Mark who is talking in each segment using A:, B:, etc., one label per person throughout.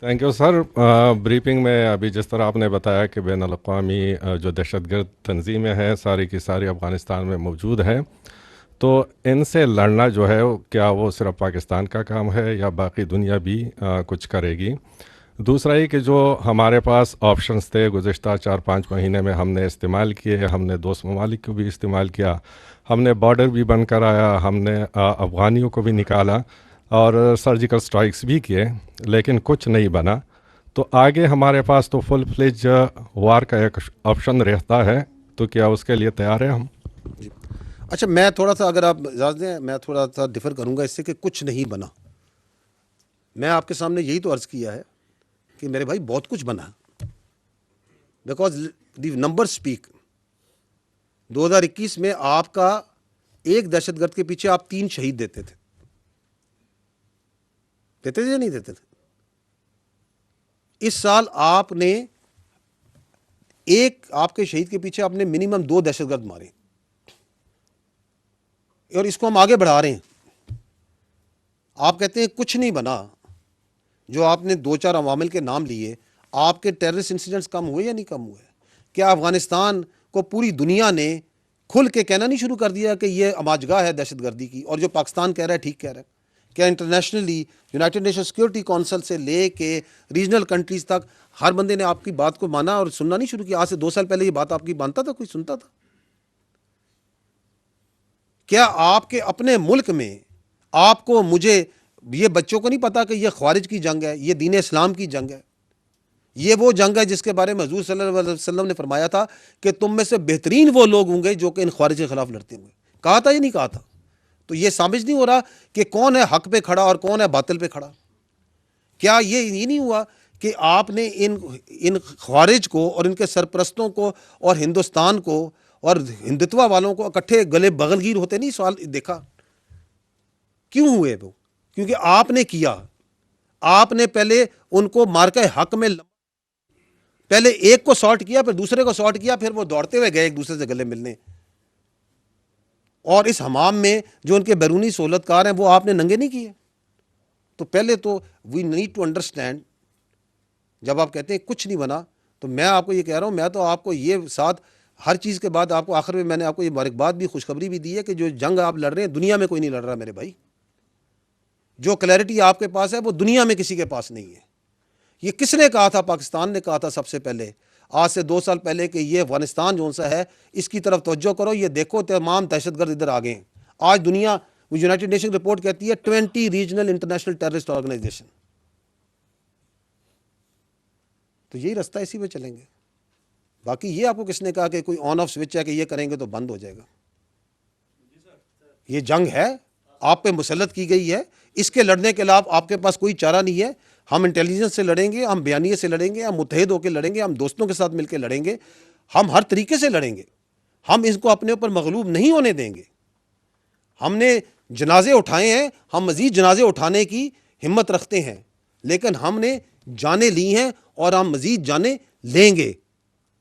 A: Thank you sir. Briefing में अभी जिस तरह आपने बताया कि बैन अल-अक़वामी जो दहशतगर्द तंजीमें हैं सारी की सारी अफ़गानिस्तान में मौजूद हैं, तो इनसे लड़ना जो है क्या वो सिर्फ़ पाकिस्तान का काम है या बाकी दुनिया भी कुछ करेगी? दूसरा ये कि जो हमारे पास ऑप्शंस थे गुज़िश्ता 4-5 महीने में हमने इस्तेमाल किए, हमने दोस्त ममालिक को भी इस्तेमाल किया, हमने बॉर्डर भी बंद कराया, हमने अफ़गानियों को भी निकाला और सर्जिकल स्ट्राइक्स भी किए, लेकिन कुछ नहीं बना। तो आगे हमारे पास तो फुल फ्लेज वार का एक ऑप्शन रहता है, तो क्या उसके लिए तैयार हैं हम?
B: जी। अच्छा, मैं थोड़ा सा, अगर आप इजाज़त दें, मैं थोड़ा सा डिफ़र करूंगा इससे कि कुछ नहीं बना। मैं आपके सामने यही तो अर्ज़ किया है कि मेरे भाई बहुत कुछ बना, बिकॉज दी नंबर स्पीक। 2021 में आपका एक दहशतगर्द के पीछे आप 3 शहीद देते थे या नहीं देते थे? इस साल आपने एक आपके शहीद के पीछे आपने मिनिमम 2 दहशतगर्द मारे, और इसको हम आगे बढ़ा रहे हैं। आप कहते हैं कुछ नहीं बना, जो आपने 2-4 अवामिल के नाम लिए, आपके टेररिस्ट इंसिडेंट्स कम हुए या नहीं कम हुए? क्या अफगानिस्तान को पूरी दुनिया ने खुल के कहना नहीं शुरू कर दिया कि ये अमाजगाह है दहशतगर्दी की, और जो पाकिस्तान कह रहा है ठीक कह रहा है? क्या internationally United nation security council से ले के रीजनल कंट्रीज तक हर बंदे ने आपकी बात को माना और सुनना नहीं शुरू किया? आज से 2 साल पहले ये बात आपकी मानता था, कोई सुनता था? क्या आपके अपने मुल्क में आपको, मुझे, ये बच्चों को नहीं पता कि ये ख्वारिज की जंग है, ये दीन इस्लाम की जंग है? ये वो जंग है जिसके बारे में हुजूर सल्लल्लाहु अलैहि वसल्लम ने फरमाया था कि तुम में से बेहतरीन वो लोग होंगे जो कि इन ख्वारिज के खिलाफ लड़ते होंगे। कहा था या नहीं कहा था? तो ये समझ नहीं हो रहा कि कौन है हक पे खड़ा और कौन है बातिल पे खड़ा? क्या ये नहीं हुआ कि आपने इन ख्वारिज को और इनके सरपरस्तों को और हिंदुस्तान को और हिंदुत्व वालों को इकट्ठे गले बगलगीर होते नहीं सवाल देखा? क्यों हुए वो? क्योंकि आपने किया। आपने पहले उनको मार्के हक में, पहले एक को सॉर्ट किया, फिर दूसरे को सॉर्ट किया, फिर वो दौड़ते हुए गए एक दूसरे से गले मिलने। और इस हमाम में जो उनके बैरूनी सहूलतकार हैं वो आपने नंगे नहीं किए। तो पहले तो वी नीड टू अंडरस्टैंड, जब आप कहते हैं कुछ नहीं बना, तो मैं आपको ये कह रहा हूँ, मैं तो आपको ये साथ हर चीज़ के बाद आपको आखिर में मैंने आपको ये मुबारकबाद भी, खुशखबरी भी दी है कि जो जंग आप लड़ रहे हैं दुनिया में कोई नहीं लड़ रहा मेरे भाई। जो क्लैरिटी आपके पास है वो दुनिया में किसी के पास नहीं है। ये किसने कहा था? पाकिस्तान ने कहा था सबसे पहले, आज से 2 साल पहले, कि ये अफगानिस्तान जो सा है इसकी तरफ तवज्जो करो, ये देखो तमाम दहशतगर्द इधर आ गए हैं। आज दुनिया, यूनाइटेड नेशन रिपोर्ट कहती है 20 रीजनल इंटरनेशनल टेररिस्ट ऑर्गेनाइजेशन। तो यही रास्ता, इसी में चलेंगे। बाकी ये आपको किसने कहा कि कोई ऑन ऑफ स्विच है कि ये करेंगे तो बंद हो जाएगा? ये जंग है, आप पे मुसल्लत की गई है, इसके लड़ने के अलावा आपके पास कोई चारा नहीं है। हम इंटेलिजेंस से लड़ेंगे, हम बयानिए से लड़ेंगे, हम मुत्तहिद होकर लड़ेंगे, हम दोस्तों के साथ मिलकर लड़ेंगे, हम हर तरीके से लड़ेंगे। हम इसको अपने ऊपर मगलूब नहीं होने देंगे। हमने जनाजे उठाए हैं, हम मज़ीद जनाजे उठाने की हिम्मत रखते हैं, लेकिन हमने जाने ली हैं और हम मज़ीद जाने लेंगे।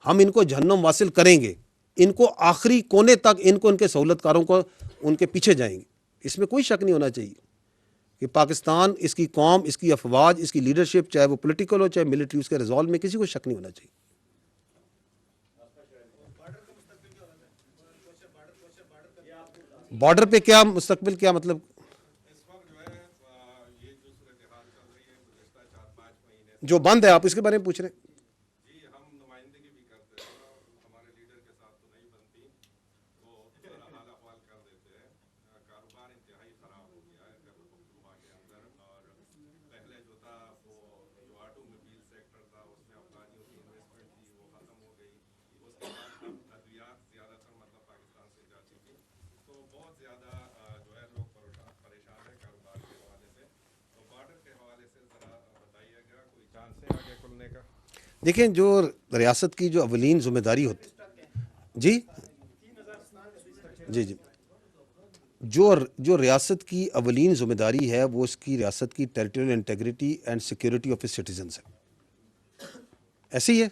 B: हम इनको जहन्नम वासिल करेंगे, इनको आखिरी कोने तक, इनको, इनके सहूलतकारों को, उनके पीछे जाएंगे। इसमें कोई शक नहीं होना चाहिए कि पाकिस्तान, इसकी कौम, इसकी अफवाज, इसकी लीडरशिप, चाहे वो पॉलिटिकल हो चाहे मिलिट्री, उसके रिजॉल्व में किसी को शक नहीं होना चाहिए। बॉर्डर पे क्या मुस्तकबिल, क्या मतलब? जो बंद है, आप इसके बारे में पूछ रहे हैं? देखें, जो रियासत की जो अवलीन जिम्मेदारी होती, जी जी जी, जो रियासत की अवलीन जिम्मेदारी है वो इसकी रियासत की territorial integrity and security of its citizens है। ऐसे ही है।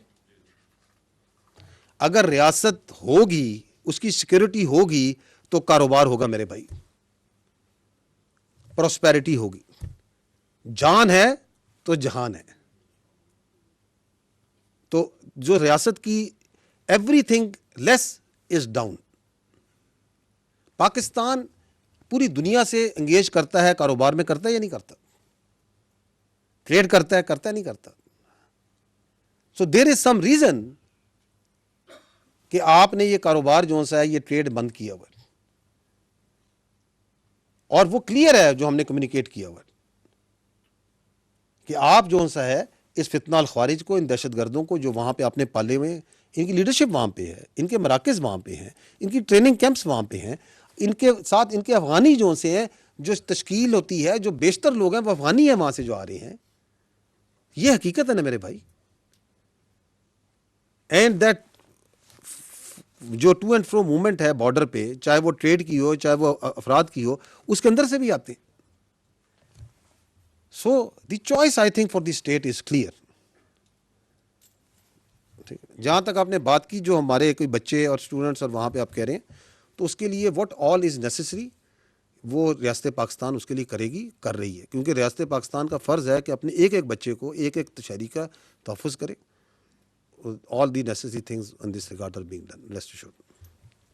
B: अगर रियासत होगी, उसकी सिक्योरिटी होगी, तो कारोबार होगा मेरे भाई, प्रॉस्पेरिटी होगी। जान है तो जहान है। تو جو ریاست کی every thing less is down. Pakistan پوری دنیا سے انگیج کرتا ہے, کاروبار میں کرتا ہے یا نہیں کرتا, ٹریڈ کرتا ہے نہیں کرتا. سو دیر از سم ریزن کہ آپ نے یہ کاروبار جو سا ہے یہ ٹریڈ بند کیا ہوا ہے, اور وہ کلیئر ہے جو ہم نے کمیونیکیٹ کیا ہوا ہے کہ آپ جو سا ہے اس فتنہ الخوارج کو, ان دہشت گردوں کو جو وہاں پہ آپ نے پالے ہوئے ہیں, ان کی لیڈرشپ وہاں پہ ہے, ان کے مراکز وہاں پہ ہیں, ان کی ٹریننگ کیمپس وہاں پہ ہیں, ان کے ساتھ ان کے افغانی جو سے ہیں, جو تشکیل ہوتی ہے, جو بیشتر لوگ ہیں وہ افغانی ہیں وہاں سے جو آ رہے ہیں. یہ حقیقت ہے نا میرے بھائی. اینڈ دیٹ جو ٹو اینڈ فرو موومنٹ ہے بارڈر پہ, چاہے وہ ٹریڈ کی ہو چاہے وہ افراد کی ہو, اس کے اندر سے بھی آتے ہیں. So the choice I think for the state is clear. جہاں تک آپ نے بات کی جو ہمارے کوئی بچے اور اسٹوڈنٹس اور وہاں پہ آپ کہہ رہے ہیں, تو اس کے لیے واٹ آل از نیسسری وہ ریاست پاکستان اس کے لیے کرے گی, کر رہی ہے, کیونکہ ریاست پاکستان کا فرض ہے کہ اپنے ایک ایک بچے کو, ایک ایک شہری کا تحفظ کرے. All the necessary things in this regard are being done. Rest assured.